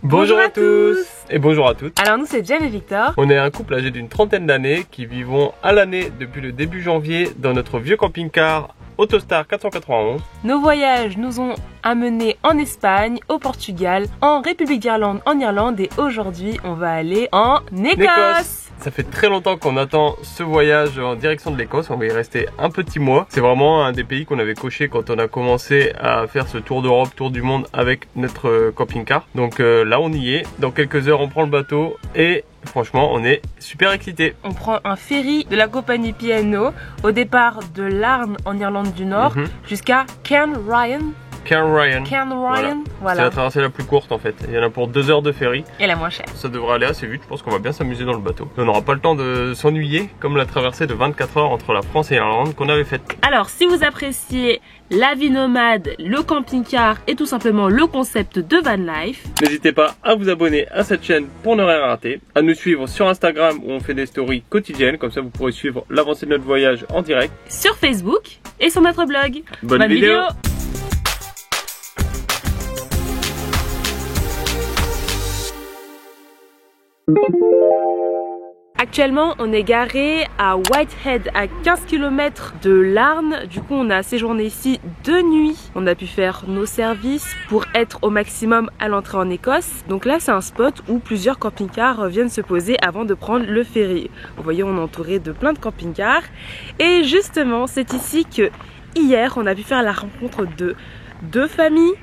Bonjour à tous et bonjour à toutes. Alors nous c'est Jen et Victor. On est un couple âgé d'une trentaine d'années qui vivons à l'année depuis le début janvier dans notre vieux camping-car Autostar 491. Nos voyages nous ont amenés en Espagne, au Portugal, en République d'Irlande, en Irlande et aujourd'hui on va aller en Écosse. Ça fait très longtemps qu'on attend ce voyage en direction de l'Écosse, on va y rester un petit mois. C'est vraiment un des pays qu'on avait coché quand on a commencé à faire ce tour d'Europe, tour du monde avec notre camping-car. Donc là on y est, dans quelques heures on prend le bateau et franchement on est super excités. On prend un ferry de la compagnie P&O au départ de Larne en Irlande du Nord jusqu'à Cairn Ryan. Cairn Ryan. Voilà. C'est la traversée la plus courte en fait. Il y en a pour 2 heures de ferry. Et la moins chère. Ça devrait aller assez vite, je pense qu'on va bien s'amuser dans le bateau. On n'aura pas le temps de s'ennuyer comme la traversée de 24 heures entre la France et l'Irlande qu'on avait faite. Alors si vous appréciez la vie nomade, le camping-car et tout simplement le concept de van life, n'hésitez pas à vous abonner à cette chaîne pour ne rien rater, à nous suivre sur Instagram où on fait des stories quotidiennes, comme ça vous pourrez suivre l'avancée de notre voyage en direct, sur Facebook et sur notre blog. Bonne vidéo. Actuellement, on est garé à Whitehead, à 15 km de Larne. Du coup, on a séjourné ici 2 nuits. On a pu faire nos services pour être au maximum à l'entrée en Écosse. Donc là, c'est un spot où plusieurs camping-cars viennent se poser avant de prendre le ferry. Vous voyez, on est entouré de plein de camping-cars. Et justement, c'est ici que hier, on a pu faire la rencontre de 2 familles.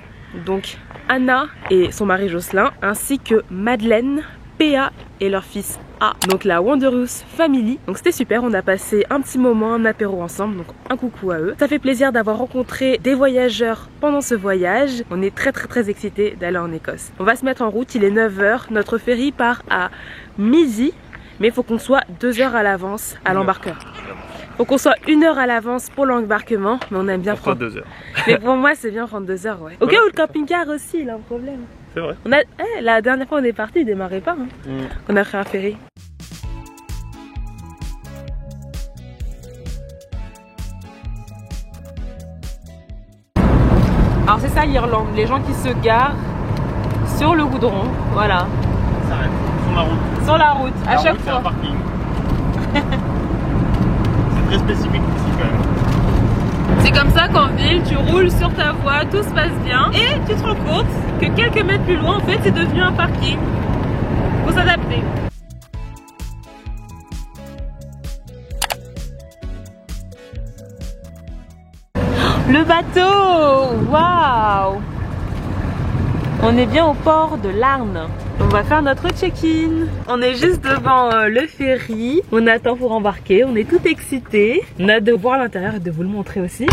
Donc Anna et son mari Jocelyn, ainsi que Madeleine, PA et leur fils A, donc la Wanderhouse Family. Donc c'était super, on a passé un petit moment, un apéro ensemble, donc un coucou à eux. Ça fait plaisir d'avoir rencontré des voyageurs pendant ce voyage. On est très excités d'aller en Écosse. On va se mettre en route, il est 9 h, notre ferry part à midi, mais il faut qu'on soit 2 heures à l'avance à l'embarquement. Faut qu'on soit 1 heure à l'avance pour l'embarquement, mais on aime bien prendre 2 heures. Mais pour moi c'est bien prendre 2 heures, ouais. Au cas où le camping-car aussi, il a un problème. C'est vrai. On a, la dernière fois on est parti, il démarrait pas. On a pris un ferry. Alors c'est ça l'Irlande, les gens qui se garent sur le goudron, voilà. Ça s'arrête sur la route. Sur la route, à chaque fois. C'est un parking. C'est très spécifique ici quand même. C'est comme ça qu'en ville, tu roules sur ta voie, tout se passe bien et tu te rends compte que quelques mètres plus loin, en fait, c'est devenu un parking. Faut s'adapter. Le bateau! Waouh! On est bien au port de Larne. On va faire notre check-in. On est juste devant le ferry. On attend pour embarquer. On est tout excités. On a hâte de voir l'intérieur et de vous le montrer aussi.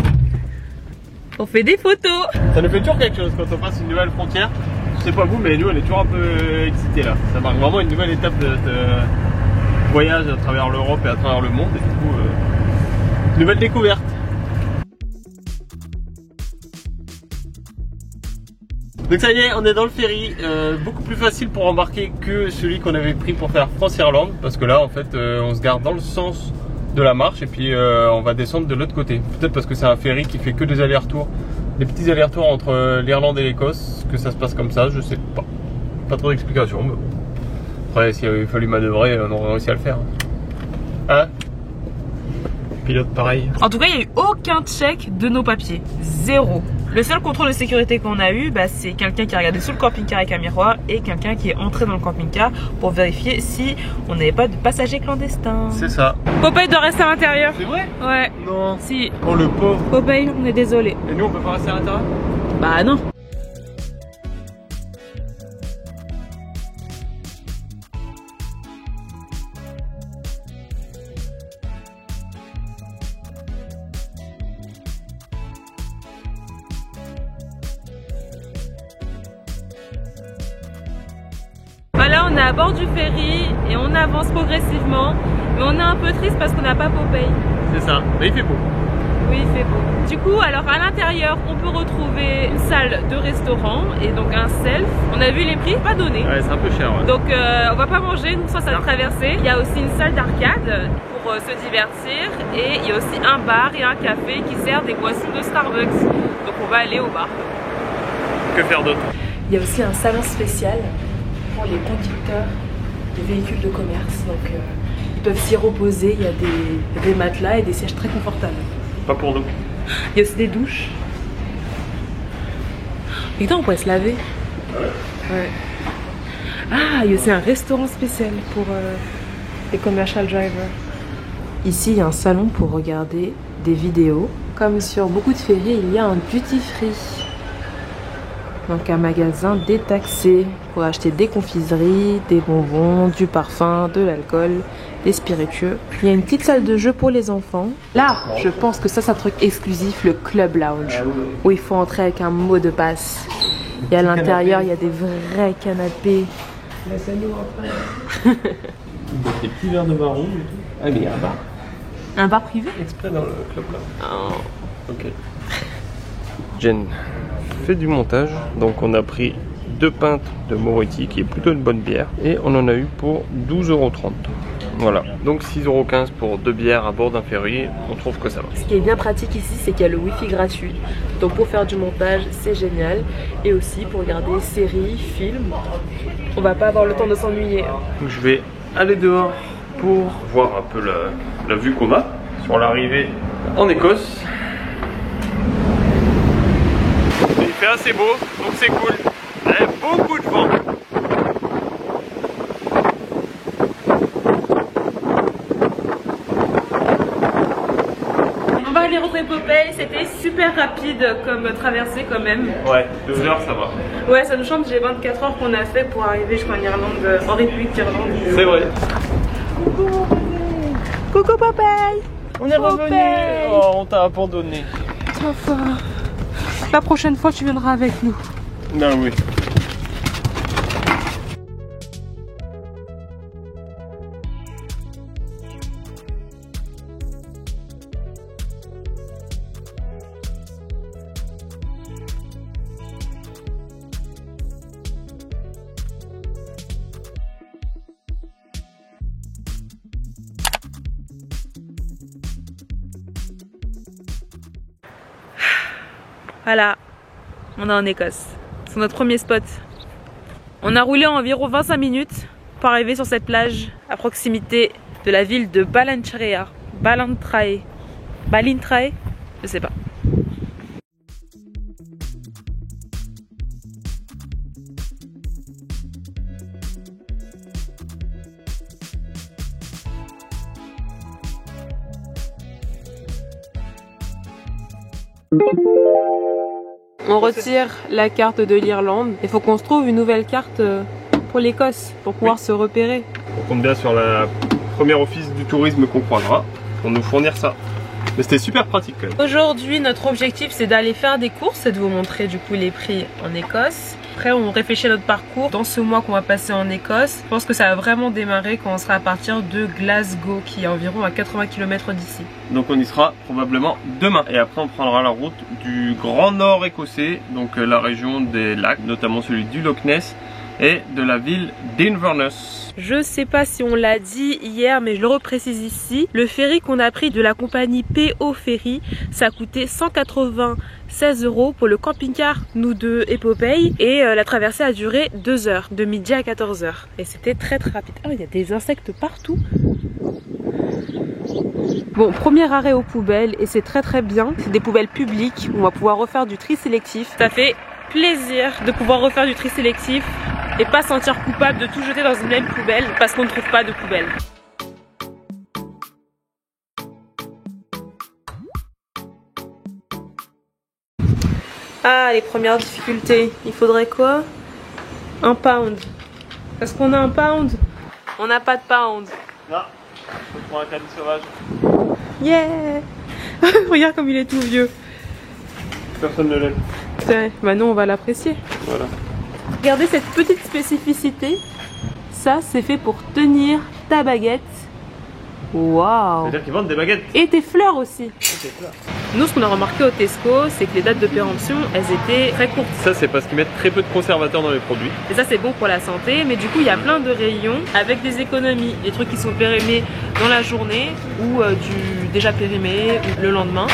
On fait des photos. Ça nous fait toujours quelque chose quand on passe une nouvelle frontière. Je sais pas vous, mais nous on est toujours un peu excités là. Ça marque vraiment une nouvelle étape de voyage à travers l'Europe et à travers le monde. Et du coup, nouvelle découverte. Donc ça y est, on est dans le ferry, beaucoup plus facile pour embarquer que celui qu'on avait pris pour faire France-Irlande, parce que là en fait on se garde dans le sens de la marche et puis on va descendre de l'autre côté. Peut-être parce que c'est un ferry qui fait que des allers-retours, des petits allers-retours entre l'Irlande et l'Écosse, que ça se passe comme ça, je sais pas. Pas trop d'explications, mais bon. Après s'il avait fallu manœuvrer, on aurait réussi à le faire. Hein? Pilote pareil. En tout cas, il n'y a eu aucun check de nos papiers. Zéro. Le seul contrôle de sécurité qu'on a eu, c'est quelqu'un qui a regardé sous le camping-car avec un miroir et quelqu'un qui est entré dans le camping-car pour vérifier si on n'avait pas de passagers clandestins. C'est ça. Popeye doit rester à l'intérieur. C'est vrai? Ouais. Non. Si. Oh le pauvre. Popeye, on est désolé. Et nous on peut pas rester à l'intérieur? Bah non. Voilà, on est à bord du ferry et on avance progressivement, mais on est un peu triste parce qu'on n'a pas Popeye. C'est ça, mais il fait beau. Oui, il fait beau. Du coup, alors à l'intérieur, on peut retrouver une salle de restaurant et donc un self. On a vu les prix, pas donné. Ouais, c'est un peu cher. Ouais. Donc on va pas manger, nous ça va traverser. Il y a aussi une salle d'arcade pour se divertir et il y a aussi un bar et un café qui sert des boissons de Starbucks. Donc on va aller au bar. Que faire d'autre? Il y a aussi un salon spécial pour les conducteurs des véhicules de commerce. Donc ils peuvent s'y reposer. Il y a des matelas et des sièges très confortables. Pas pour nous. Il y a aussi des douches. Et on pourrait se laver. Ouais. Ah, il y a aussi un restaurant spécial pour les commercial drivers. Ici, il y a un salon pour regarder des vidéos. Comme sur beaucoup de ferries, il y a un duty free. Donc un magasin détaxé pour acheter des confiseries, des bonbons, du parfum, de l'alcool, des spiritueux. Il y a une petite salle de jeu pour les enfants. Là, je pense que ça c'est un truc exclusif, le Club Lounge, où il faut entrer avec un mot de passe. Et à l'intérieur, il y a des vrais canapés. Des petits verres de marron et tout. Ah mais il y a un bar. Un bar privé? Exprès dans le club là. Oh. Ok. Jen fait du montage, donc on a pris 2 pintes de Moretti qui est plutôt une bonne bière et on en a eu pour 12,30 €. Voilà, donc 6,15 € pour 2 bières à bord d'un ferry, on trouve que ça va. Ce qui est bien pratique ici, c'est qu'il y a le wifi gratuit. Donc pour faire du montage, c'est génial. Et aussi pour regarder séries, films, on va pas avoir le temps de s'ennuyer. Je vais aller dehors pour voir un peu la vue qu'on a sur l'arrivée en Écosse. Il fait assez beau, donc c'est cool. Il y a beaucoup de vent. On va aller retrouver Popeye, c'était super rapide comme traversée quand même. Ouais, 2 heures ça va. Ouais, ça nous change les 24 heures qu'on a fait pour arriver jusqu'en Irlande, en République d'Irlande. C'est vrai. Coucou Popeye. On est revenu. Oh, on t'a abandonné. Enfin, la prochaine fois tu viendras avec nous. Ben oui. Voilà, on est en Écosse. C'est notre premier spot. On a roulé environ 25 minutes pour arriver sur cette plage à proximité de la ville de Ballintrae. Ballintrae, je sais pas. On retire la carte de l'Irlande. Il faut qu'on se trouve une nouvelle carte pour l'Écosse pour pouvoir se repérer. On compte bien sur la première office du tourisme qu'on croisera pour nous fournir ça. Mais c'était super pratique quand même. Aujourd'hui, notre objectif c'est d'aller faire des courses et de vous montrer du coup les prix en Écosse. Après, on réfléchit à notre parcours dans ce mois qu'on va passer en Écosse. Je pense que ça va vraiment démarrer quand on sera à partir de Glasgow, qui est environ à 80 km d'ici. Donc on y sera probablement demain. Et après on prendra la route du Grand Nord écossais, donc la région des lacs, notamment celui du Loch Ness et de la ville d'Inverness. Je sais pas si on l'a dit hier, mais je le reprécise ici. Le ferry qu'on a pris de la compagnie PO Ferry, ça a coûté 196 € pour le camping-car, nous deux et Popeye. Et la traversée a duré 2 heures, de midi à 14 h. Et c'était très rapide. Ah, il y a des insectes partout. Bon, premier arrêt aux poubelles et c'est très bien. C'est des poubelles publiques où on va pouvoir refaire du tri sélectif. Ça fait plaisir de pouvoir refaire du tri sélectif et pas sentir coupable de tout jeter dans une même poubelle parce qu'on ne trouve pas de poubelle. Ah, les premières difficultés. Il faudrait quoi? 1 pound. Est-ce qu'on a 1 pound? On n'a pas de pound. Non, je prends un caddie sauvage. Yeah. Regarde comme il est tout vieux. Personne ne l'aime. Bah non, on va l'apprécier. Voilà. Regardez cette petite spécificité. Ça, c'est fait pour tenir ta baguette. Waouh. C'est-à-dire qu'ils vendent des baguettes. Et tes fleurs aussi. Nous, ce qu'on a remarqué au Tesco, c'est que les dates de péremption, elles étaient très courtes. Ça, c'est parce qu'ils mettent très peu de conservateurs dans les produits. Et ça, c'est bon pour la santé. Mais du coup, il y a plein de rayons avec des économies. Des trucs qui sont périmés dans la journée ou du déjà périmé ou le lendemain.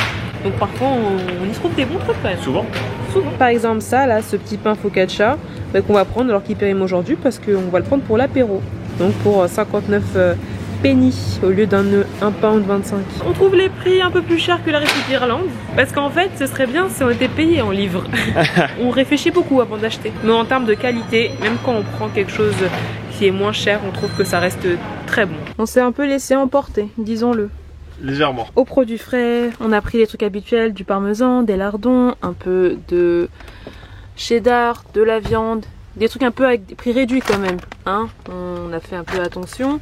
Donc parfois, on y trouve des bons trucs quand même. Souvent. souvent. Par exemple ça là, ce petit pain focaccia qu'on va prendre alors qu'il périme aujourd'hui parce qu'on va le prendre pour l'apéro. Donc pour 59 pennies au lieu d'un £1,25. On trouve les prix un peu plus chers que la République d'Irlande parce qu'en fait ce serait bien si on était payé en livres. On réfléchit beaucoup avant d'acheter. Mais en termes de qualité, même quand on prend quelque chose qui est moins cher, on trouve que ça reste très bon. On s'est un peu laissé emporter, disons-le. Légèrement. Aux produits frais, on a pris les trucs habituels, du parmesan, des lardons, un peu de cheddar, de la viande, des trucs un peu avec des prix réduits quand même, hein. On a fait un peu attention.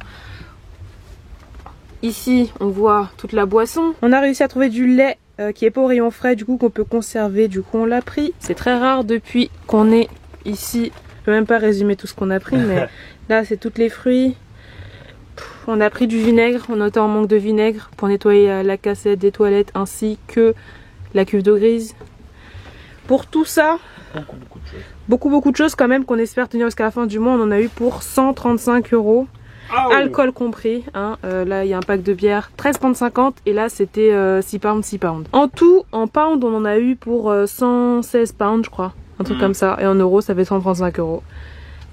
Ici, on voit toute la boisson. On a réussi à trouver du lait qui est pas au rayon frais, du coup qu'on peut conserver, du coup on l'a pris. C'est très rare depuis qu'on est ici. Je peux même pas résumer tout ce qu'on a pris, mais là c'est tous les fruits. On a pris du vinaigre, on était en manque de vinaigre pour nettoyer la cassette des toilettes ainsi que la cuve d'eau grise. Pour tout ça, beaucoup de choses quand même qu'on espère tenir jusqu'à la fin du mois. On en a eu pour 135 €. Oh. Alcool compris, hein. Là il y a un pack de bière 13,50 et là c'était 6 pounds. En tout, en pounds on en a eu pour 116 pounds je crois, un truc comme ça, et en euros ça fait 135 €.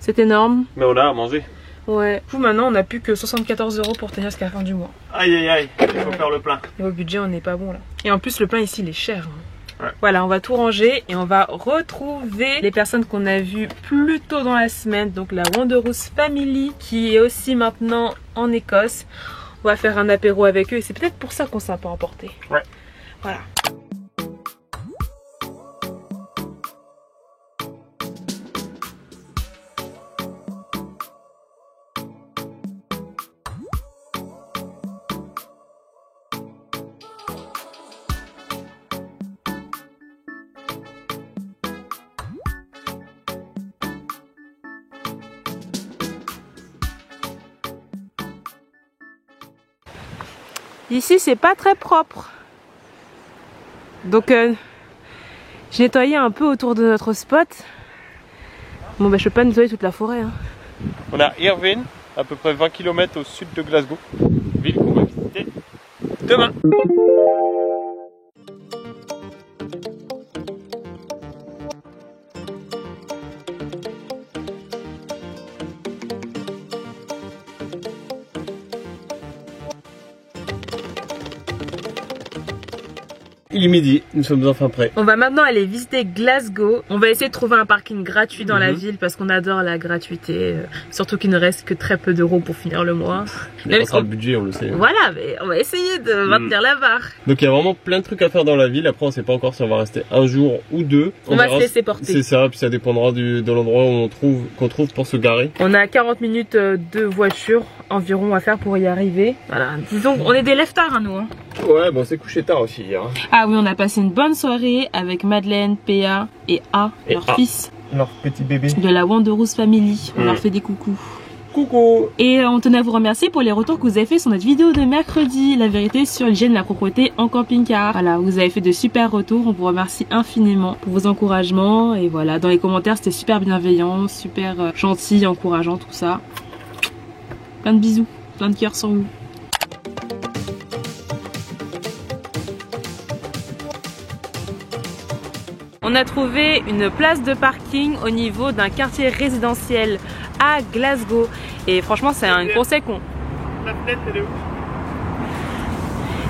C'est énorme. Mais on a à manger. Ouais. Du coup maintenant on n'a plus que 74 € pour tenir jusqu'à la fin du mois. Aïe aïe aïe, il faut faire le plein. Et au budget on n'est pas bon là. Et en plus le pain ici il est cher, hein. Ouais. Voilà, on va tout ranger et on va retrouver les personnes qu'on a vues plus tôt dans la semaine. Donc la Wanderhouse Family qui est aussi maintenant en Écosse. On va faire un apéro avec eux et c'est peut-être pour ça qu'on s'est un peu emporté. Ouais. Voilà. Ici c'est pas très propre. Donc j'ai nettoyé un peu autour de notre spot. Bon bah je peux pas nettoyer toute la forêt, hein. On a Irvine, à peu près 20 km au sud de Glasgow, ville qu'on va visiter demain. Il est midi, nous sommes enfin prêts. On va maintenant aller visiter Glasgow. On va essayer de trouver un parking gratuit dans la ville parce qu'on adore la gratuité. Surtout qu'il ne reste que très peu d'euros pour finir le mois. Mais on sera le budget, on le sait. Voilà, mais on va essayer de maintenir la barre. Donc il y a vraiment plein de trucs à faire dans la ville. Après on sait pas encore si on va rester un jour ou deux. On va se laisser porter. C'est ça, puis ça dépendra de l'endroit où qu'on trouve pour se garer. On a 40 minutes de voiture environ à faire pour y arriver. Voilà, disons on est des leftards à nous, hein. Ouais, bon c'est couché tard aussi hier. Ah oui, on a passé une bonne soirée avec Madeleine, PA et A, leur fils. Leur petit bébé. De la Wanderhouse Family. On leur fait des coucous. Coucou. Et on tenait à vous remercier pour les retours que vous avez fait sur notre vidéo de mercredi, la vérité sur l'hygiène de la propreté en camping-car. Voilà, vous avez fait de super retours, on vous remercie infiniment pour vos encouragements. Et voilà, dans les commentaires c'était super bienveillant, super gentil, encourageant, tout ça. Plein de bisous, plein de cœurs sur vous. On a trouvé une place de parking au niveau d'un quartier résidentiel à Glasgow. Et franchement, c'est un conseil qu'on... La fenêtre, elle est où?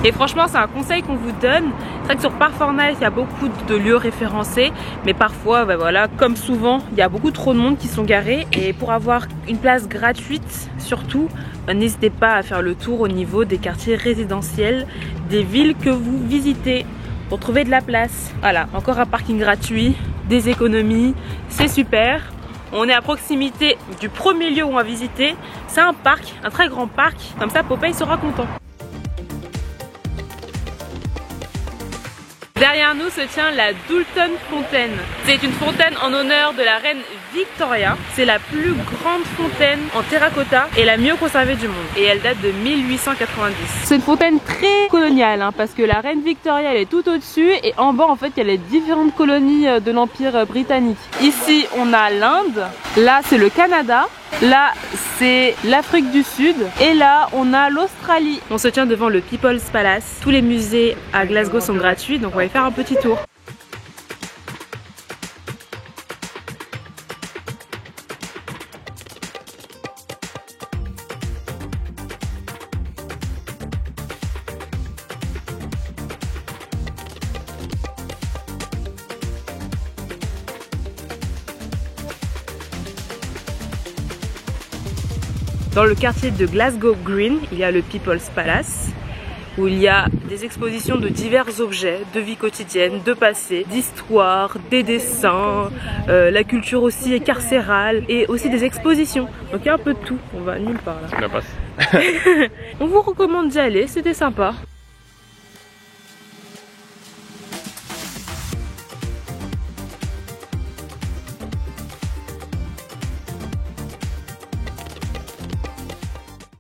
Et franchement, c'est un conseil qu'on vous donne. C'est vrai que sur Park4Night, il y a beaucoup de lieux référencés. Mais parfois, ben voilà, comme souvent, il y a beaucoup trop de monde qui sont garés. Et pour avoir une place gratuite, surtout, n'hésitez pas à faire le tour au niveau des quartiers résidentiels des villes que vous visitez, pour trouver de la place. Voilà, encore un parking gratuit, des économies, c'est super. On est à proximité du premier lieu où on va visiter. C'est un parc, un très grand parc. Comme ça, Popeye sera content. Derrière nous se tient la Doulton Fontaine. C'est une fontaine en honneur de la reine Victoria. C'est la plus grande fontaine en terracotta et la mieux conservée du monde. Et elle date de 1890. C'est une fontaine très coloniale, hein, parce que la reine Victoria elle est tout au-dessus et en bas en fait il y a les différentes colonies de l'Empire britannique. Ici on a l'Inde, là c'est le Canada. Là c'est l'Afrique du Sud et là on a l'Australie. On se tient devant le People's Palace. Tous les musées à Glasgow sont gratuits donc on va y faire un petit tour. Dans le quartier de Glasgow Green, il y a le People's Palace, où il y a des expositions de divers objets, de vie quotidienne, de passé, d'histoire, des dessins, la culture aussi carcérale et aussi des expositions. Donc il y a un peu de tout, on va nulle part là. La passe. On vous recommande d'y aller, c'était sympa.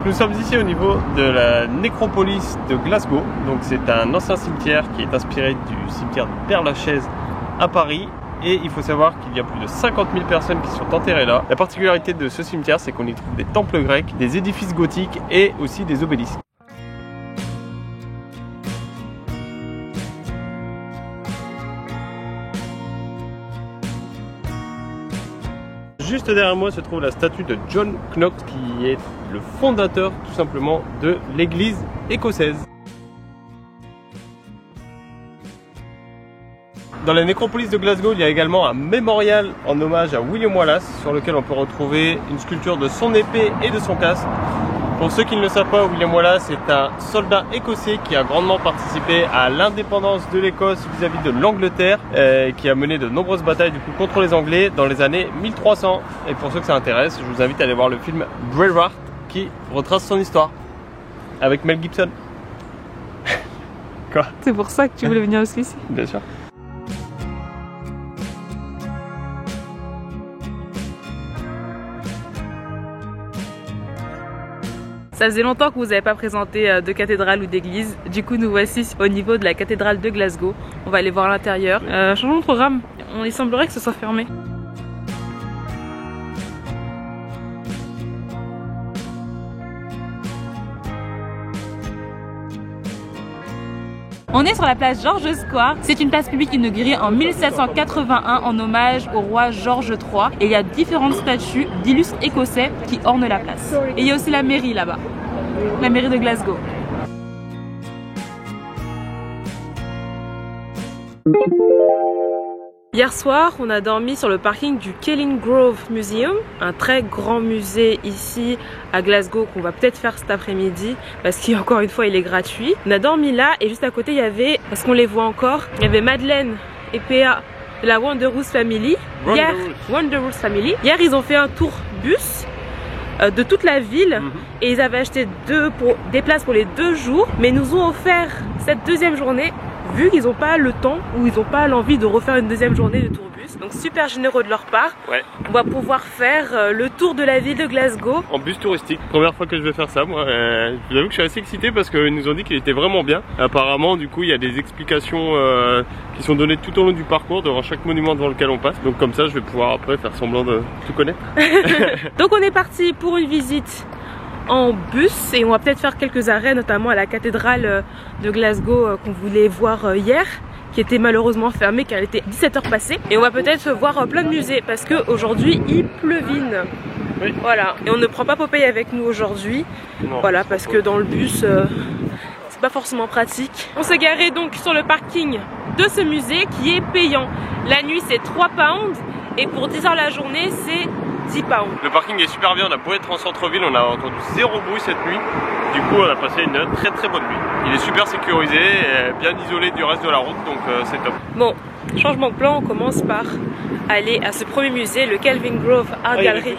Nous sommes ici au niveau de la nécropolis de Glasgow. Donc c'est un ancien cimetière qui est inspiré du cimetière de Père-Lachaise à Paris. Et il faut savoir qu'il y a plus de 50 000 personnes qui sont enterrées là. La particularité de ce cimetière, c'est qu'on y trouve des temples grecs, des édifices gothiques et aussi des obélisques. Juste derrière moi se trouve la statue de John Knox qui est le fondateur tout simplement de l'église écossaise. Dans la nécropolis de Glasgow, il y a également un mémorial en hommage à William Wallace sur lequel on peut retrouver une sculpture de son épée et de son casque. Pour ceux qui ne le savent pas, William Wallace est un soldat écossais qui a grandement participé à l'indépendance de l'Écosse vis-à-vis de l'Angleterre, qui a mené de nombreuses batailles du coup contre les Anglais dans les années 1300. Et pour ceux que ça intéresse, je vous invite à aller voir le film Braveheart qui retrace son histoire avec Mel Gibson. Quoi? C'est pour ça que tu voulais venir aussi ici? Bien sûr. Ça faisait longtemps que vous n'avez pas présenté de cathédrale ou d'église. Du coup, nous voici au niveau de la cathédrale de Glasgow. On va aller voir l'intérieur. Changeons de programme. Il semblerait que ce soit fermé. On est sur la place George Square. C'est une place publique inaugurée en 1781 en hommage au roi George III. Et il y a différentes statues d'illustres écossais qui ornent la place. Et il y a aussi la mairie là-bas, la mairie de Glasgow. Hier soir, on a dormi sur le parking du Kellingrove Museum, un très grand musée ici à Glasgow qu'on va peut-être faire cet après-midi parce qu'encore une fois il est gratuit. On a dormi là et juste à côté il y avait, parce qu'on les voit encore, il y avait Madeleine et PA de la Wanderhouse Family. Wanderhouse Family. Hier ils ont fait un tour bus de toute la ville et ils avaient acheté des places pour les 2 jours, mais ils nous ont offert cette deuxième journée vu qu'ils n'ont pas le temps ou ils n'ont pas l'envie de refaire une deuxième journée de tourbus. Donc super généreux de leur part. Ouais. On va pouvoir faire le tour de la ville de Glasgow. En bus touristique. Première fois que je vais faire ça moi. Je vous avoue que je suis assez excité parce qu'ils nous ont dit qu'il était vraiment bien. Apparemment du coup il y a des explications qui sont données tout au long du parcours devant chaque monument devant lequel on passe. Donc comme ça je vais pouvoir après faire semblant de tout connaître. Donc on est parti pour une visite en bus et on va peut-être faire quelques arrêts, notamment à la cathédrale de Glasgow qu'on voulait voir hier, qui était malheureusement fermée car il était 17h passées. Et on va peut-être voir plein de musées parce qu'aujourd'hui il pleuvine. Oui. Voilà, et on ne prend pas Popeye avec nous aujourd'hui. Voilà, parce que dans le bus c'est pas forcément pratique. On s'est garé donc sur le parking de ce musée qui est payant. La nuit c'est 3 pounds et pour 10 heures la journée c'est 10 pounds. Le parking est super bien, on a beau être en centre-ville, on a entendu 0 bruit cette nuit. Du coup on a passé une très très bonne nuit. Il est super sécurisé, bien isolé du reste de la route, donc c'est top. Bon, changement de plan, on commence par aller à ce premier musée, le Kelvingrove Art Gallery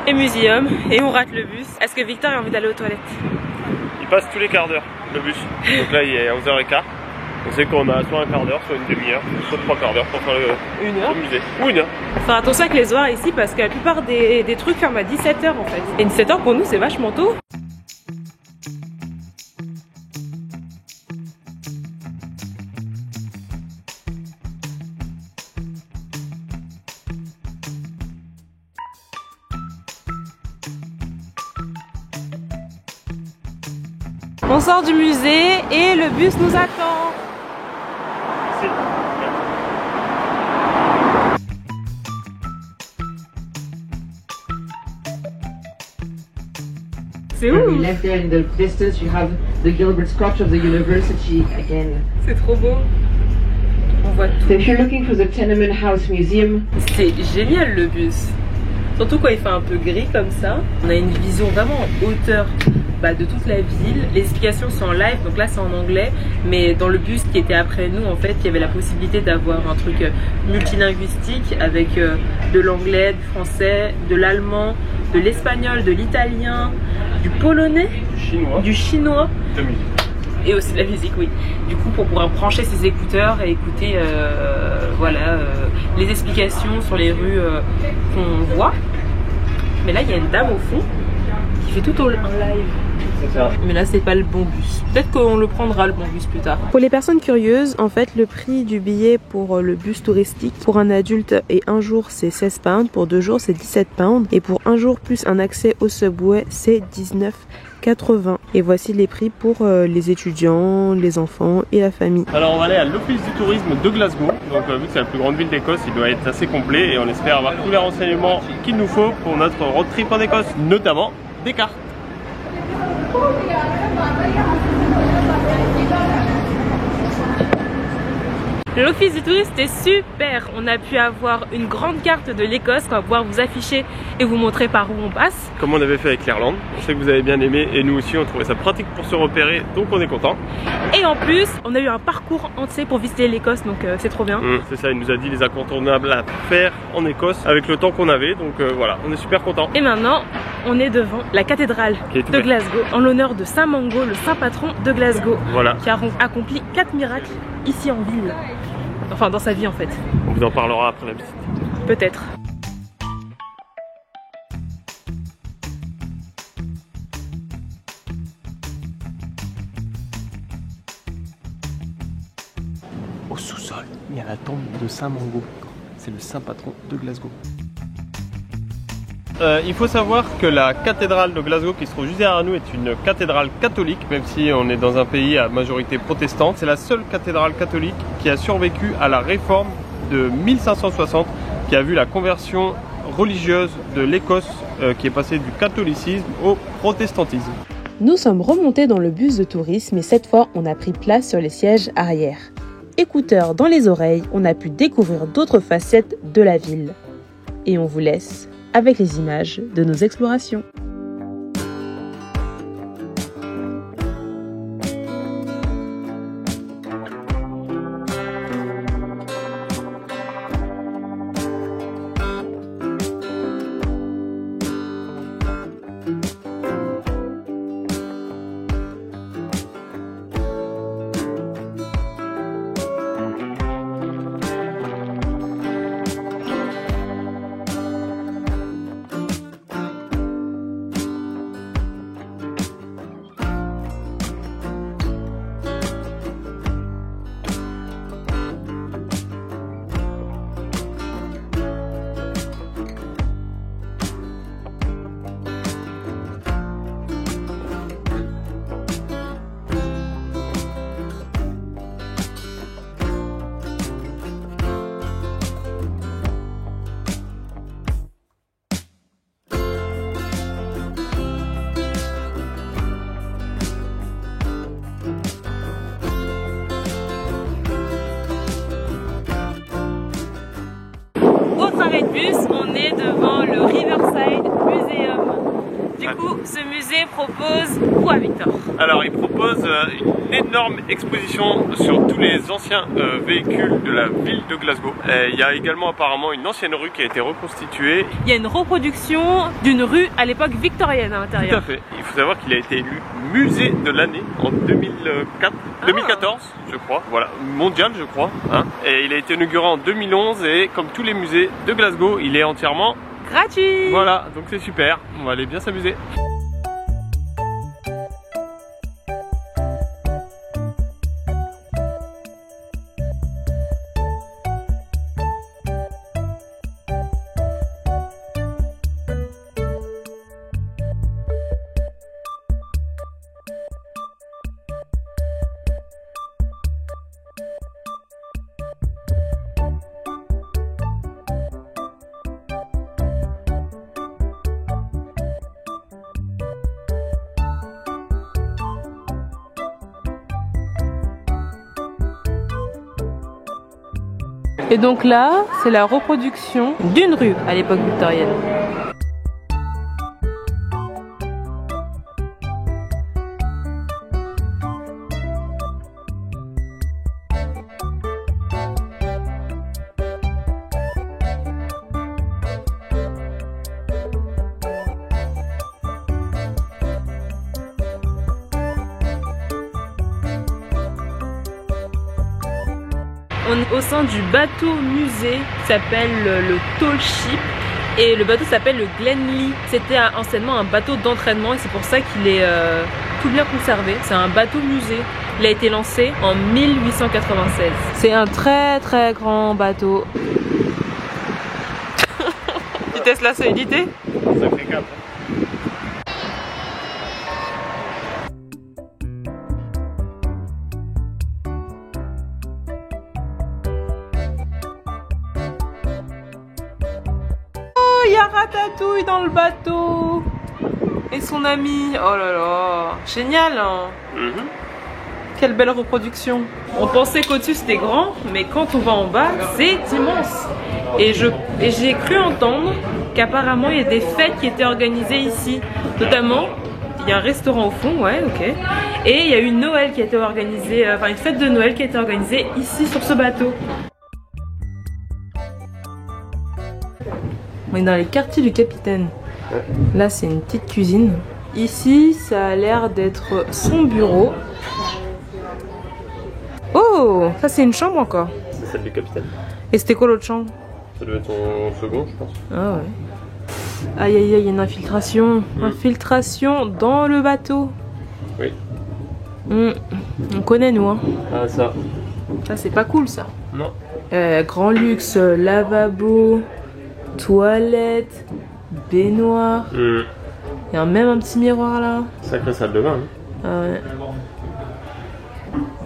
et Museum, et on rate le bus. Est-ce que Victor a envie d'aller aux toilettes? Il passe tous les quarts d'heure, le bus. Donc là il est 11h15. On sait qu'on a soit un quart d'heure, soit une demi-heure, soit 3 quarts d'heure pour faire le musée. Ou une heure. Faut faire attention avec les horaires ici parce que la plupart des trucs ferment à 17h en fait. Et 17h pour nous c'est vachement tôt. On sort du musée et le bus nous attend. C'est où? Left there in the distance, you have the Gilbert Scotch of the university again. C'est trop beau. On voit tout. So if you're looking for the Tenement House Museum, c'est génial le bus. Surtout quand il fait un peu gris comme ça. On a une vision vraiment en hauteur de toute la ville. Les explications sont en live, donc là c'est en anglais. Mais dans le bus qui était après nous, en fait, il y avait la possibilité d'avoir un truc multilinguistique avec de l'anglais, du français, de l'allemand, de l'espagnol, de l'italien, du polonais, du chinois. De musique. Et aussi de la musique, oui. Du coup, pour pouvoir brancher ses écouteurs et écouter les explications sur les rues qu'on voit. Mais là, il y a une dame au fond qui fait tout en live. C'est ça. Mais là, c'est pas le bon bus. Peut-être qu'on le prendra le bon bus plus tard. Pour les personnes curieuses, en fait, le prix du billet pour le bus touristique pour un adulte et un jour, c'est 16 pounds. Pour 2 jours, c'est 17 pounds. Et pour un jour plus un accès au subway, c'est 19,80. Et voici les prix pour les étudiants, les enfants et la famille. Alors on va aller à l'office du tourisme de Glasgow. Donc vu que c'est la plus grande ville d'Écosse, il doit être assez complet et on espère avoir tous les renseignements qu'il nous faut pour notre road trip en Écosse, notamment des cartes. L'office du tourisme était super. On a pu avoir une grande carte de l'Écosse qu'on va pouvoir vous afficher et vous montrer par où on passe. Comme on avait fait avec l'Irlande. Je sais que vous avez bien aimé et nous aussi on trouvait ça pratique pour se repérer, donc on est content. Et en plus, on a eu un parcours entier pour visiter l'Écosse, donc c'est trop bien. C'est ça, il nous a dit les incontournables à faire en Écosse avec le temps qu'on avait, donc voilà, on est super content. Et maintenant, on est devant la cathédrale de Glasgow en l'honneur de Saint Mango, le saint patron de Glasgow, voilà, qui a accompli 4 miracles ici en ville. Enfin, dans sa vie en fait. On vous en parlera après la visite. Peut-être. Au sous-sol, il y a la tombe de Saint Mango. C'est le saint patron de Glasgow. Il faut savoir que la cathédrale de Glasgow qui se trouve juste derrière nous est une cathédrale catholique, même si on est dans un pays à majorité protestante. C'est la seule cathédrale catholique qui a survécu à la réforme de 1560, qui a vu la conversion religieuse de l'Écosse qui est passée du catholicisme au protestantisme. Nous sommes remontés dans le bus de tourisme et cette fois on a pris place sur les sièges arrière. Écouteurs dans les oreilles, on a pu découvrir d'autres facettes de la ville. Et on vous laisse avec les images de nos explorations. Bus, on est devant le Riverside Museum. Du coup, ce musée propose quoi, Victor? Alors, il propose une énorme exposition sur tous les anciens véhicules de la ville de Glasgow. Il y a également apparemment une ancienne rue qui a été reconstituée. Il y a une reproduction d'une rue à l'époque victorienne à l'intérieur. Tout à fait. Il faut savoir qu'il a été élu musée de l'année en 2014, je crois. Voilà, mondial, je crois. Hein. Et il a été inauguré en 2011 et comme tous les musées de Glasgow, il est entièrement gratuit. Voilà, donc c'est super. On va aller bien s'amuser. Et donc là, c'est la reproduction d'une rue à l'époque victorienne. On est au sein du bateau musée qui s'appelle le Tall Ship. Et le bateau s'appelle le Glenlee. C'était anciennement un bateau d'entraînement et c'est pour ça qu'il est tout bien conservé. C'est un bateau musée. Il a été lancé en 1896. C'est un très très grand bateau. Tu testes la solidité? Sacré cap. Il y a Ratatouille dans le bateau et son ami. Oh là là, génial hein. Quelle belle reproduction. On pensait qu'au-dessus c'était grand, mais quand on va en bas, c'est immense. Et j'ai cru entendre qu'apparemment il y a des fêtes qui étaient organisées ici. Notamment, il y a un restaurant au fond, ouais, ok. Et il y a eu Noël qui a été organisée, enfin une fête de Noël qui a été organisée ici sur ce bateau. On est dans les quartiers du capitaine. Là, c'est une petite cuisine. Ici, ça a l'air d'être son bureau. Oh, ça c'est une chambre encore. C'est celle du capitaine. Et c'était quoi l'autre chambre? Ça doit être son second, je pense. Ah ouais. Aïe aïe aïe, il y a une infiltration. Infiltration dans le bateau. Oui. On connaît nous hein. Ah ça. Ça c'est pas cool ça. Non. Grand luxe, lavabo, toilette, baignoire. Il y a même un petit miroir là. Sacrée salle de bain. Hein. Ah ouais.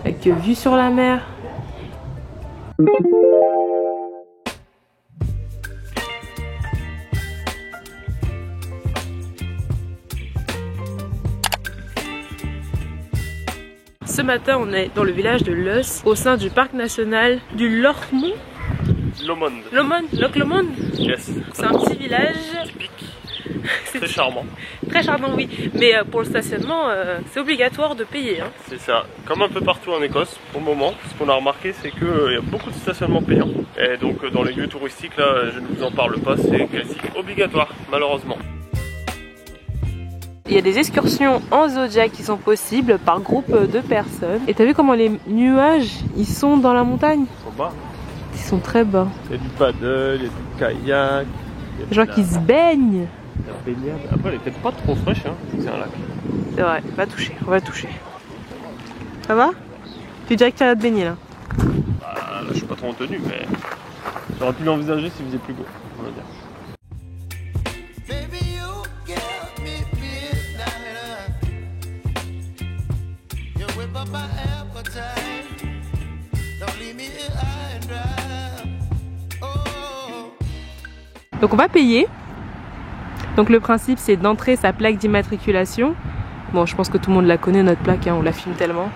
Avec vue sur la mer. Ce matin, on est dans le village de Luss, au sein du parc national du Lormont. Lomond. Loch Lomond. Yes. C'est un petit village. Typique. Très charmant. Très charmant, oui. Mais pour le stationnement, c'est obligatoire de payer. Hein. C'est ça. Comme un peu partout en Écosse, pour le moment, ce qu'on a remarqué, c'est qu'il y a beaucoup de stationnements payants. Et donc, dans les lieux touristiques, là, je ne vous en parle pas, c'est quasi obligatoire, malheureusement. Il y a des excursions en Zodiac qui sont possibles par groupe de personnes. Et t'as vu comment les nuages, ils sont dans la montagne? Ils sont bas. Ils sont très bas. Il y a du paddle, il y a du kayak. Les gens qui se baignent. La baignade. Après, elle est peut-être pas trop fraîche, hein. C'est un lac. C'est vrai, va toucher, on va toucher. Ça va? Tu dirais que tu vas te baigner là? Bah, là, je suis pas trop en tenue, mais j'aurais pu l'envisager s'il faisait plus beau, on va dire. Donc on va payer. Donc le principe c'est d'entrer sa plaque d'immatriculation. Bon, je pense que tout le monde la connaît notre plaque, hein, on la filme tellement.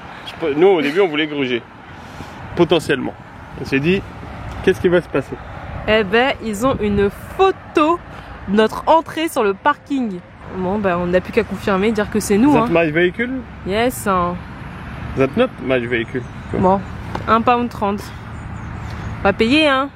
Nous au début on voulait gruger. Potentiellement. On s'est dit, qu'est-ce qui va se passer? Eh ben ils ont une photo de notre entrée sur le parking. Bon ben on n'a plus qu'à confirmer, dire que c'est nous. That hein. my vehicle? Yes. Hein. That not my vehicle. Bon, 1,30 £. On va payer hein.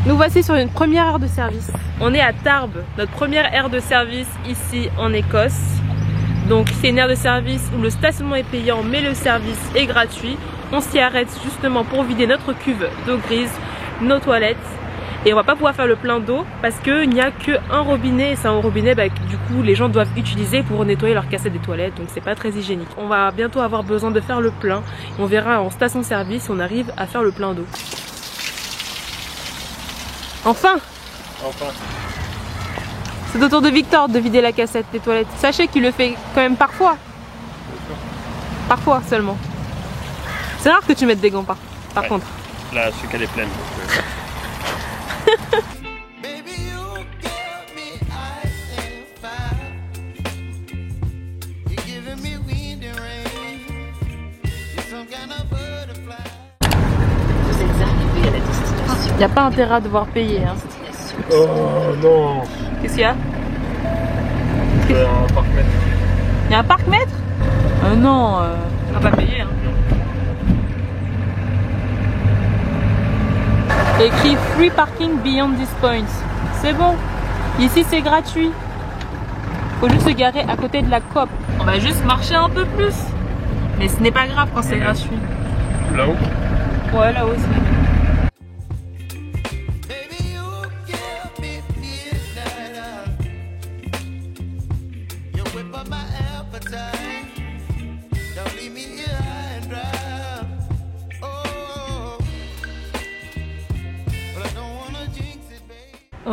Nous voici sur une première aire de service. On est à Tarbes, notre première aire de service ici en Écosse. Donc c'est une aire de service où le stationnement est payant mais le service est gratuit. On s'y arrête justement pour vider notre cuve d'eau grise, nos toilettes. Et on va pas pouvoir faire le plein d'eau parce qu'il n'y a qu'un robinet. Et c'est un robinet du coup les gens doivent utiliser pour nettoyer leur cassette des toilettes. Donc c'est pas très hygiénique. On va bientôt avoir besoin de faire le plein. On verra en station service si on arrive à faire le plein d'eau. Enfin! Enfin. C'est au tour de Victor de vider la cassette des toilettes. Sachez qu'il le fait quand même parfois. Parfois seulement. C'est rare que tu mettes des gants par contre. Là, je sais qu'elle est pleine. Il n'y a pas intérêt à devoir payer. Hein. Oh non! Qu'est-ce qu'il y a? un parc-mètre. Il y a un parc-mètre? Non, on va pas payer. Hein. Il y a écrit Free Parking Beyond These Points. C'est bon. Ici, c'est gratuit. Faut juste se garer à côté de la COP. On va juste marcher un peu plus. Mais ce n'est pas grave quand c'est gratuit. Là-haut? Ouais, là-haut aussi.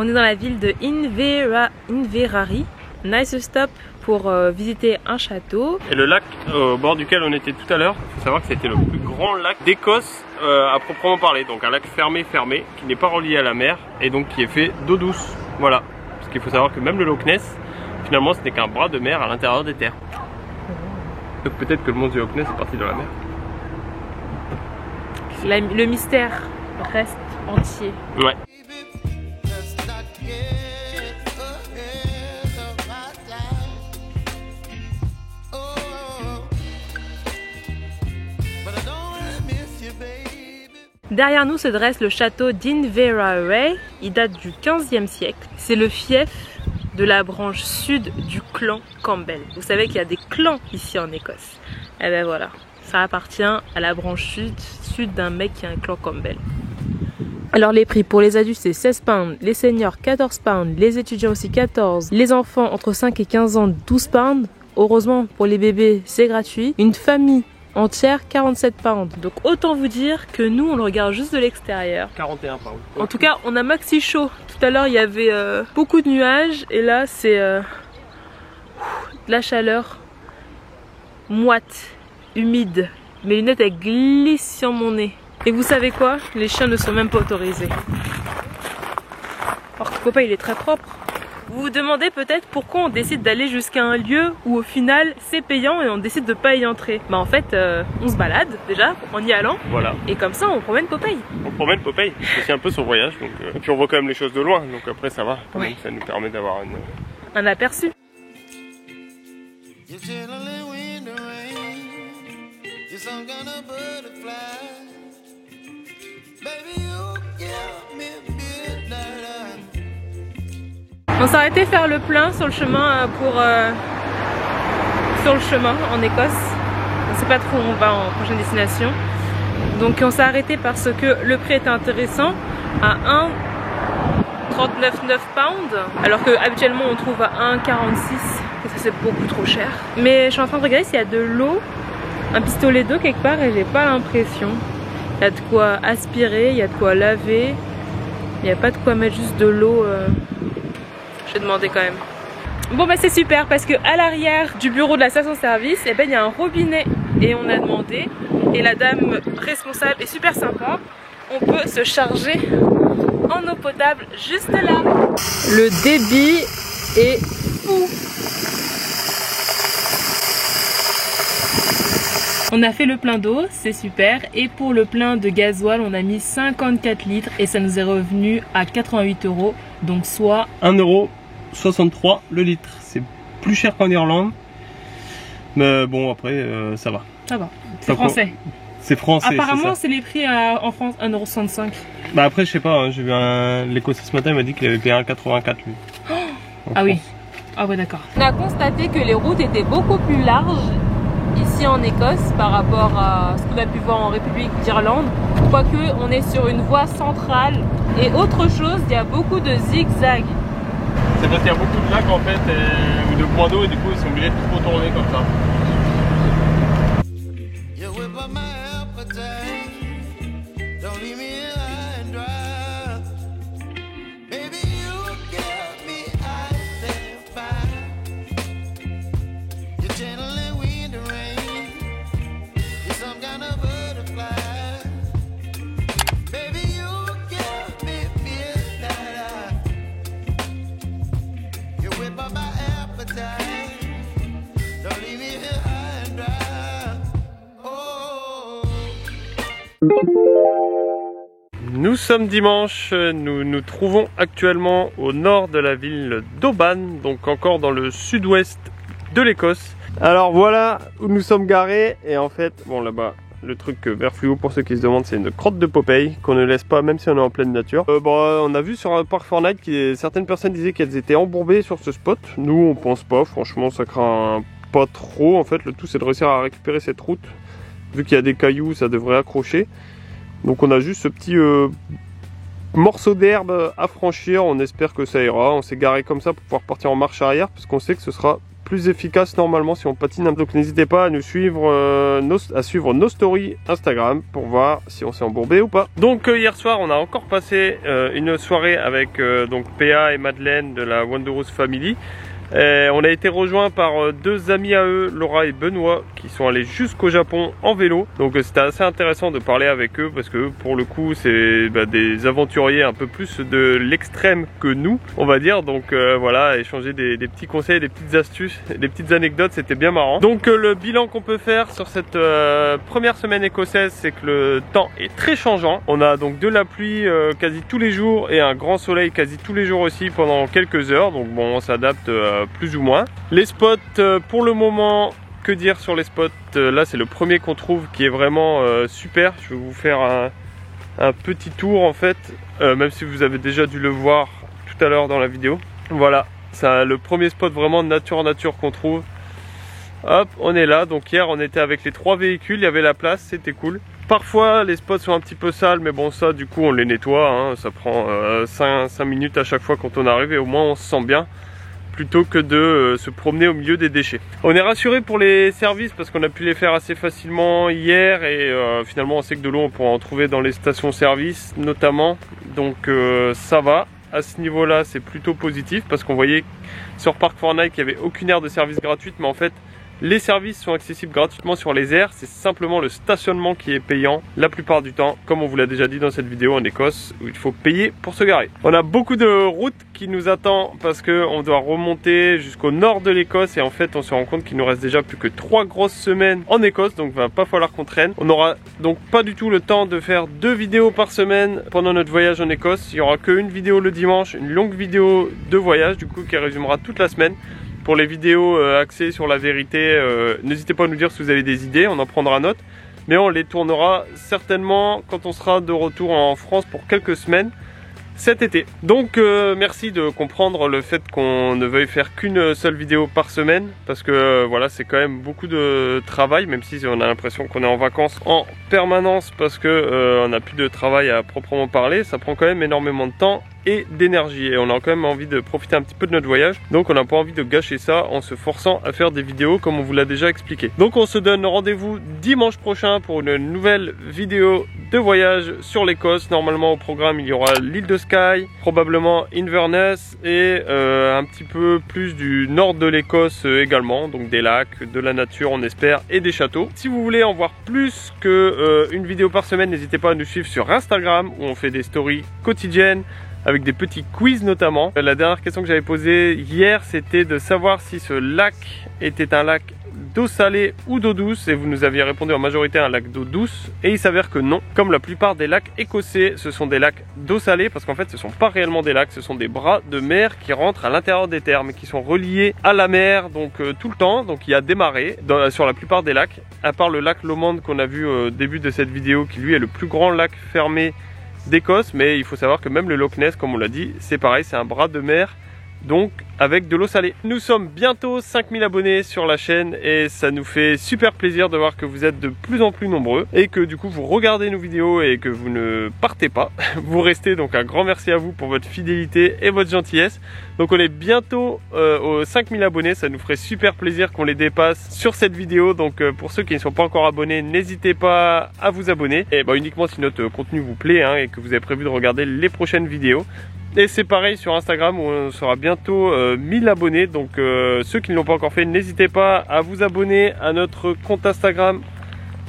On est dans la ville de Inverary. Nice stop pour visiter un château. Et le lac au bord duquel on était tout à l'heure, il faut savoir que c'était le plus grand lac d'Écosse à proprement parler. Donc un lac fermé, qui n'est pas relié à la mer et donc qui est fait d'eau douce. Voilà. Parce qu'il faut savoir que même le Loch Ness, finalement, ce n'est qu'un bras de mer à l'intérieur des terres. Donc peut-être que le monstre du Loch Ness est parti dans la mer. Le mystère reste entier. Ouais. Derrière nous se dresse le château d'Inverary. Il date du 15e siècle. C'est le fief de la branche sud du clan Campbell. Vous savez qu'il y a des clans ici en Écosse. Et ben voilà, ça appartient à la branche sud d'un mec qui a un clan Campbell. Alors les prix pour les adultes c'est 16 pounds, les seniors 14 pounds, les étudiants aussi 14, les enfants entre 5 et 15 ans 12 pounds. Heureusement pour les bébés c'est gratuit. Une famille entière 47 pounds. Donc autant vous dire que nous on le regarde juste de l'extérieur. 41 pounds. En tout cas on a maxi chaud. Tout à l'heure il y avait beaucoup de nuages et là c'est de la chaleur moite, humide. Mes lunettes elles glissent sur mon nez. Et vous savez quoi? Les chiens ne sont même pas autorisés. Or que copain il est très propre. Vous vous demandez peut-être pourquoi on décide d'aller jusqu'à un lieu où au final c'est payant et on décide de pas y entrer. Bah en fait on se balade déjà en y allant. Voilà. Et comme ça on promène Popeye. On promène Popeye, c'est aussi un peu son voyage. Donc, et puis on voit quand même les choses de loin, donc après ça va. Quand même, ça nous permet d'avoir un aperçu. On s'est arrêté faire le plein sur le chemin en Écosse. On ne sait pas trop où on va en prochaine destination. Donc on s'est arrêté parce que le prix était intéressant à 1,39 pounds, alors que habituellement on trouve à 1,46 et ça c'est beaucoup trop cher. Mais je suis en train de regarder s'il y a de l'eau, un pistolet d'eau quelque part et j'ai pas l'impression. Il y a de quoi aspirer, il y a de quoi laver, il n'y a pas de quoi mettre juste de l'eau. Je vais demander quand même. Bon bah c'est super parce que à l'arrière du bureau de la station-service, eh ben, il y a un robinet et on a demandé et la dame responsable est super sympa. On peut se charger en eau potable juste là. Le débit est fou. On a fait le plein d'eau, c'est super. Et pour le plein de gasoil, on a mis 54 litres et ça nous est revenu à 88 €. Donc soit 1,63 € le litre. C'est plus cher qu'en Irlande. Mais bon après ça va. Ça va. C'est français. C'est français. Apparemment c'est les prix en France 1,65 €. Bah après je sais pas, hein, j'ai vu l'écossais ce matin, il m'a dit qu'il avait payé 1,84 lui. Ah oui. Ah ouais d'accord. On a constaté que les routes étaient beaucoup plus larges ici en Écosse par rapport à ce qu'on a pu voir en République d'Irlande. Quoique on est sur une voie centrale. Et autre chose, il y a beaucoup de zigzags. C'est parce qu'il y a beaucoup de lacs en fait, ou de points d'eau et du coup ils sont obligés de tout retourner comme ça. Nous sommes dimanche, nous nous trouvons actuellement au nord de la ville d'Oban, donc encore dans le sud-ouest de l'Écosse. Alors voilà où nous sommes garés et en fait, bon là-bas, le truc vert fluo pour ceux qui se demandent, c'est une crotte de Popeye qu'on ne laisse pas même si on est en pleine nature. On a vu sur un parc Fortnite que certaines personnes disaient qu'elles étaient embourbées sur ce spot. Nous on pense pas, franchement ça craint pas trop. En fait le tout c'est de réussir à récupérer cette route. Vu qu'il y a des cailloux ça devrait accrocher. Donc on a juste ce petit morceau d'herbe à franchir, on espère que ça ira. On s'est garé comme ça pour pouvoir partir en marche arrière parce qu'on sait que ce sera plus efficace normalement si on patine. Donc n'hésitez pas à nous suivre, à suivre nos stories Instagram pour voir si on s'est embourbé ou pas. Donc hier soir on a encore passé une soirée avec donc PA et Madeleine de la Wanderous Family. On a été rejoint par deux amis à eux, Laura et Benoît, qui sont allés jusqu'au Japon en vélo. Donc c'était assez intéressant de parler avec eux parce que pour le coup c'est des aventuriers un peu plus de l'extrême que nous, on va dire. Donc voilà, échanger des petits conseils, des petites astuces, des petites anecdotes, c'était bien marrant. Donc le bilan qu'on peut faire sur cette première semaine écossaise, c'est que le temps est très changeant. On a donc de la pluie quasi tous les jours et un grand soleil quasi tous les jours aussi pendant quelques heures. Donc bon, on s'adapte plus ou moins. Les spots pour le moment, que dire sur les spots? Là c'est le premier qu'on trouve qui est vraiment super. Je vais vous faire un petit tour en fait, même si vous avez déjà dû le voir tout à l'heure dans la vidéo. Voilà, c'est le premier spot vraiment nature qu'on trouve. Hop, on est là. Donc hier on était avec les 3 véhicules, il y avait la place, c'était cool. Parfois les spots sont un petit peu sales, mais bon ça du coup on les nettoie, hein. Ça prend 5 minutes à chaque fois quand on arrive et au moins on se sent bien, plutôt que de se promener au milieu des déchets. On est rassuré pour les services parce qu'on a pu les faire assez facilement hier et finalement on sait que de l'eau on pourra en trouver dans les stations-service notamment, donc ça va. À ce niveau là c'est plutôt positif parce qu'on voyait sur Parc Fortnite qu'il n'y avait aucune aire de service gratuite, mais en fait les services sont accessibles gratuitement sur les aires, c'est simplement le stationnement qui est payant la plupart du temps, comme on vous l'a déjà dit dans cette vidéo en Écosse, où il faut payer pour se garer. On a beaucoup de routes qui nous attendent parce qu'on doit remonter jusqu'au nord de l'Écosse et en fait on se rend compte qu'il nous reste déjà plus que 3 grosses semaines en Écosse, donc il va pas falloir qu'on traîne. On n'aura donc pas du tout le temps de faire 2 vidéos par semaine pendant notre voyage en Écosse. Il y aura qu'une vidéo le dimanche, une longue vidéo de voyage du coup qui résumera toute la semaine. Pour les vidéos axées sur la vérité, n'hésitez pas à nous dire si vous avez des idées, on en prendra note. Mais on les tournera certainement quand on sera de retour en France pour quelques semaines cet été. Donc merci de comprendre le fait qu'on ne veuille faire qu'une seule vidéo par semaine. Parce que voilà, c'est quand même beaucoup de travail, même si on a l'impression qu'on est en vacances en permanence parce que on n'a plus de travail à proprement parler. Ça prend quand même énormément de temps et d'énergie et on a quand même envie de profiter un petit peu de notre voyage, donc on n'a pas envie de gâcher ça en se forçant à faire des vidéos comme on vous l'a déjà expliqué. Donc on se donne rendez-vous dimanche prochain pour une nouvelle vidéo de voyage sur l'Écosse. Normalement au programme il y aura l'île de Skye, probablement Inverness et un petit peu plus du nord de l'Écosse également, donc des lacs, de la nature on espère et des châteaux. Si vous voulez en voir plus que une vidéo par semaine, n'hésitez pas à nous suivre sur Instagram où on fait des stories quotidiennes avec des petits quiz notamment. La dernière question que j'avais posée hier, c'était de savoir si ce lac était un lac d'eau salée ou d'eau douce, et vous nous aviez répondu en majorité un lac d'eau douce, et il s'avère que non. Comme la plupart des lacs écossais, ce sont des lacs d'eau salée, parce qu'en fait ce ne sont pas réellement des lacs, ce sont des bras de mer qui rentrent à l'intérieur des terres, mais qui sont reliés à la mer, donc tout le temps. Donc il y a des marées sur la plupart des lacs, à part le lac Lomond qu'on a vu au début de cette vidéo, qui lui est le plus grand lac fermé d'Écosse, mais il faut savoir que même le Loch Ness, comme on l'a dit, c'est pareil, c'est un bras de mer, donc avec de l'eau salée. Nous sommes bientôt 5000 abonnés sur la chaîne et ça nous fait super plaisir de voir que vous êtes de plus en plus nombreux et que du coup vous regardez nos vidéos et que vous ne partez pas, vous restez. Donc un grand merci à vous pour votre fidélité et votre gentillesse. Donc on est bientôt aux 5000 abonnés, ça nous ferait super plaisir qu'on les dépasse sur cette vidéo. Donc pour ceux qui ne sont pas encore abonnés, n'hésitez pas à vous abonner, et uniquement si notre contenu vous plaît et que vous avez prévu de regarder les prochaines vidéos. Et c'est pareil sur Instagram où on sera bientôt 1000 abonnés, donc ceux qui ne l'ont pas encore fait, n'hésitez pas à vous abonner à notre compte Instagram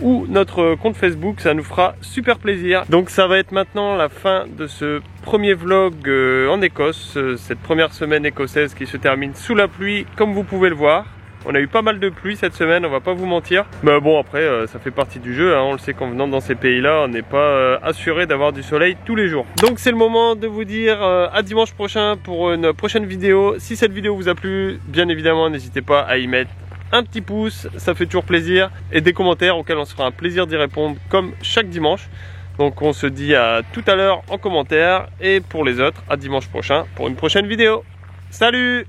ou notre compte Facebook, ça nous fera super plaisir. Donc ça va être maintenant la fin de ce premier vlog en Écosse, cette première semaine écossaise qui se termine sous la pluie comme vous pouvez le voir. On a eu pas mal de pluie cette semaine, on va pas vous mentir. Mais bon, après, ça fait partie du jeu, hein. On le sait qu'en venant dans ces pays-là, on n'est pas assuré d'avoir du soleil tous les jours. Donc c'est le moment de vous dire à dimanche prochain pour une prochaine vidéo. Si cette vidéo vous a plu, bien évidemment, n'hésitez pas à y mettre un petit pouce, ça fait toujours plaisir. Et des commentaires auxquels on se fera un plaisir d'y répondre comme chaque dimanche. Donc on se dit à tout à l'heure en commentaire. Et pour les autres, à dimanche prochain pour une prochaine vidéo. Salut!